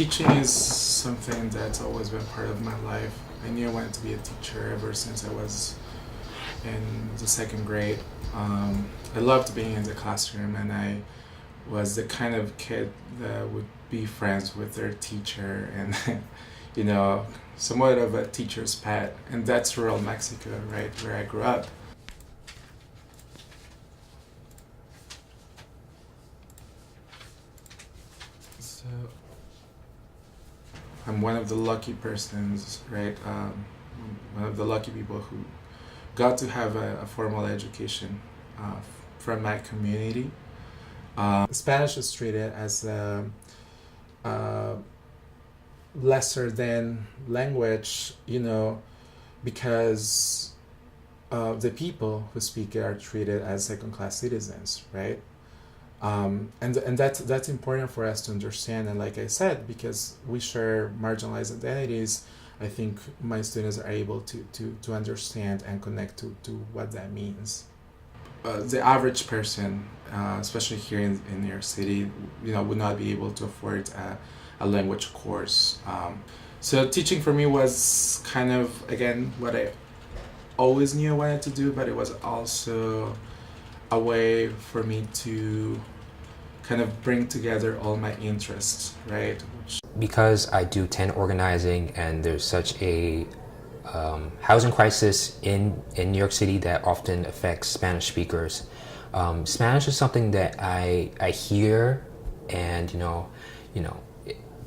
Teaching is something that's always been part of my life. I knew I wanted to be a teacher ever since I was in the second grade. I loved being in the classroom, and I was the kind of kid that would be friends with their teacher and you know, somewhat of a teacher's pet. And that's rural Mexico, right, where I grew up. So I'm one of the lucky persons, right? One of the lucky people who got to have a formal education from my community. Spanish is treated as a lesser than language, you know, because the people who speak it are treated as second-class citizens, right? And that's important for us to understand. And like I said, because we share marginalized identities, I think my students are able to understand and connect to what that means. The average person, especially here in New York City, you know, would not be able to afford a language course. So teaching for me was kind of, again, what I always knew I wanted to do, but it was also a way for me to kind of bring together all my interests, right? Because I do tent organizing, and there's such a housing crisis in New York City that often affects Spanish speakers. Spanish is something that I hear, and you know,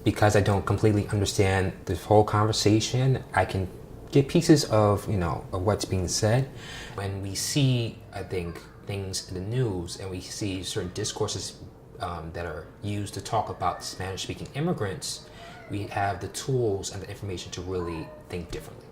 because I don't completely understand this whole conversation, I can get pieces of of what's being said. When we see, I think, things in the news, and we see certain discourses that are used to talk about Spanish-speaking immigrants, we have the tools and the information to really think differently.